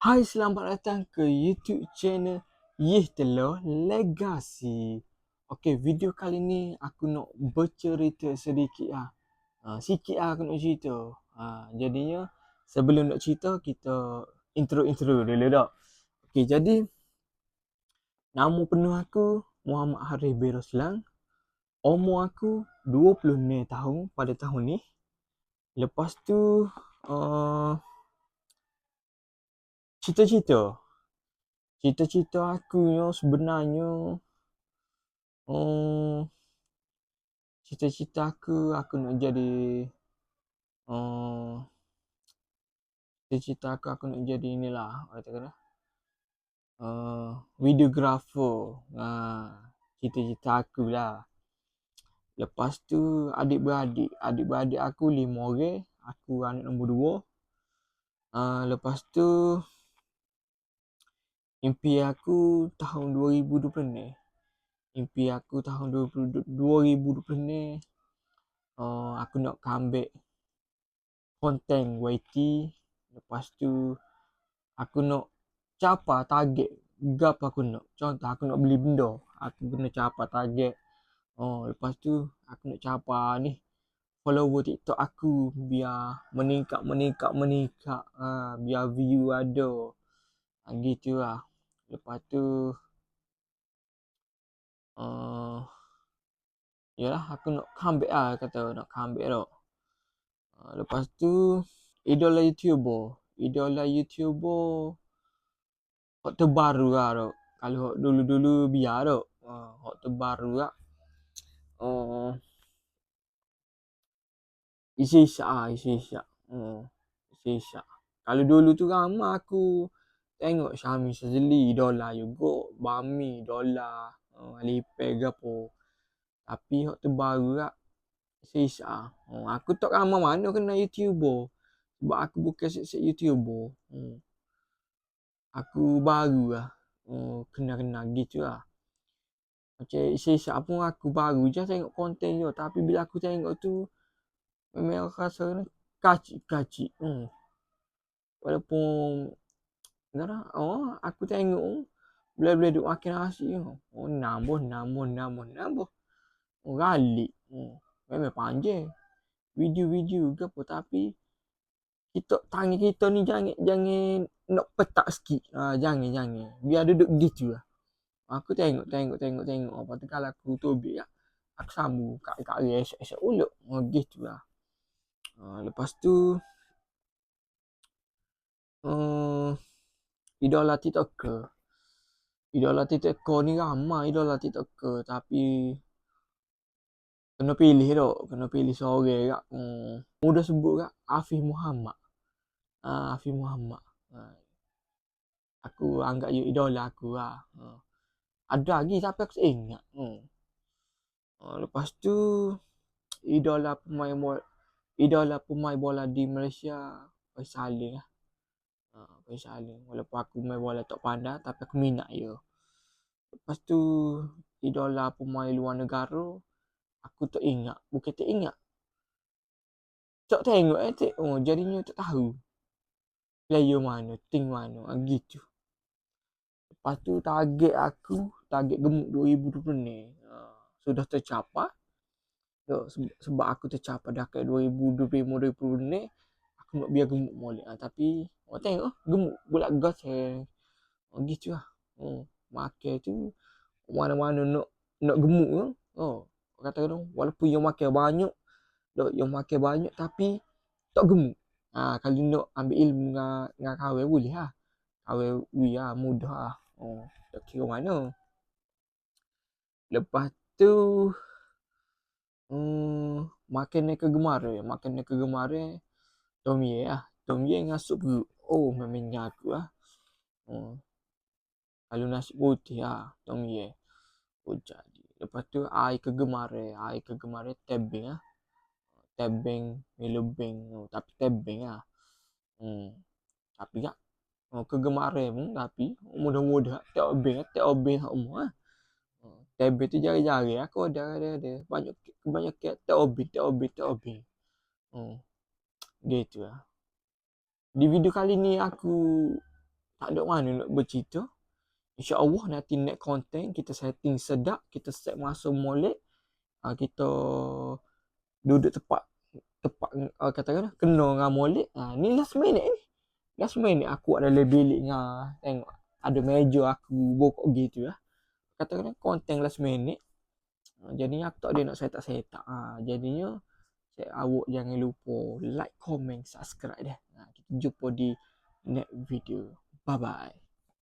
Hai, selamat datang ke YouTube channel Yeh Telur Legacy. Okey, video kali ni aku nak bercerita sedikit lah. Sikit lah aku nak cerita. Jadinya sebelum nak cerita, kita intro dulu dah. Okey, jadi nama penuh aku Muhammad Harith bin Roslan. Umur aku 26 tahun pada tahun ni. Lepas tu cita-cita. Cita-cita aku sebenarnya cita-cita aku nak jadi cita-cita aku nak jadi inilah katakanlah videographer. Cita-cita aku lah. Lepas tu adik-beradik aku 5 orang, aku anak nombor 2. Lepas tu impi aku tahun 2020. Impi aku tahun 2020 aku nak ambil konten YT. Lepas tu aku nak capai target gap aku nak. Contoh aku nak beli benda, aku kena capai target. Lepas tu aku nak capai ni follower TikTok aku biar meningkat. Biar view ada. Gitu lah. Lepas tu yalah aku nak comeback lah, kata nak comeback tau. Lepas tu idola YouTuber hak terbaru lah tau. Kalau hak dulu-dulu biar tau. Hak terbaru lah. Isi Isyak. Kalau dulu tu ramai aku tengok Syami Shazali, idola juga. Bami, idola. Alipay ke apa. Tapi hak terbaru lah Isyak. Aku tak ramai mana kena YouTuber. Sebab aku bukan set YouTuber. Aku baru lah. Kena gitu lah. Macam Isyak pun aku baru je tengok konten je. Tapi bila aku tengok tu, memang aku rasa kacik. Walaupun aku tengok bila duk makan nasi. Nambah. Galik. Memang panjang. Video ke apa. Tapi tangan kita ni jangan nak petak sikit. Jangan. Biar duduk gitu lah. Aku tengok. Lepas tu kalau aku tobik lah, aku sambung kat esok ulut. Gitu lah. Lepas tu idola TikToker ni ramai idola TikToker. Tapi kena pilih seorang kak. Mudah sebut kak Afif Muhammad. Aku anggap you idola aku lah. Ada lagi tapi aku tak ingat. Lepas tu idola pemain bola di Malaysia, Faisalin lah. Faisalin. Walaupun aku main bola tak pandai tapi aku minat je. Lepas tu idola pemain luar negara, aku tak ingat. Bukan tak ingat, tak tengok jadinya tak tahu player mana, team mana. Gitu. Lepas tu target gemuk 2020 ni sudah tercapai. Sebab aku tercapai dah ke 2025 ni, aku nak biar gemuk molek. Tapi tengok gemuk pula gas. Gitu lah. Makan tu mana-mana nak gemuk ke. Kata dong, walaupun yang makan banyak tapi tak gemuk. Kalau nak ambil ilmu dengan kawan boleh lah. Kawan mudah lah. Tak kira mana. Lepas tu makanan kegemaran Tom Yeh lah. Tom Yeh dengan sup perut. Memangnya aku lah. Kalau nasi putih lah Tom Yeh. Jadi. Lepas tu air kegemaran tebing lah. Tebing, Melobeng. Tapi tebing lah. Tapi tak kegemaran pun. Tapi mudah-mudah tak obeng semua lah. Tebing tu jari-jari aku ada. Banyak tak obeng. Gitu lah. Di video kali ni aku tak ada mana nak bercerita. InsyaAllah nanti next content kita setting sedap, kita set masa molek, kita duduk tepat katakan kena dengan molek. Ni last minute ni. Last minute aku ada bilik dengan tengok ada meja aku bokok gitu lah. Katakan konten last minute. Jadinya aku tak ada nak setak-setak. Jadinya awak jangan lupa like, comment, subscribe dah. Kita jumpa di next video. Bye bye.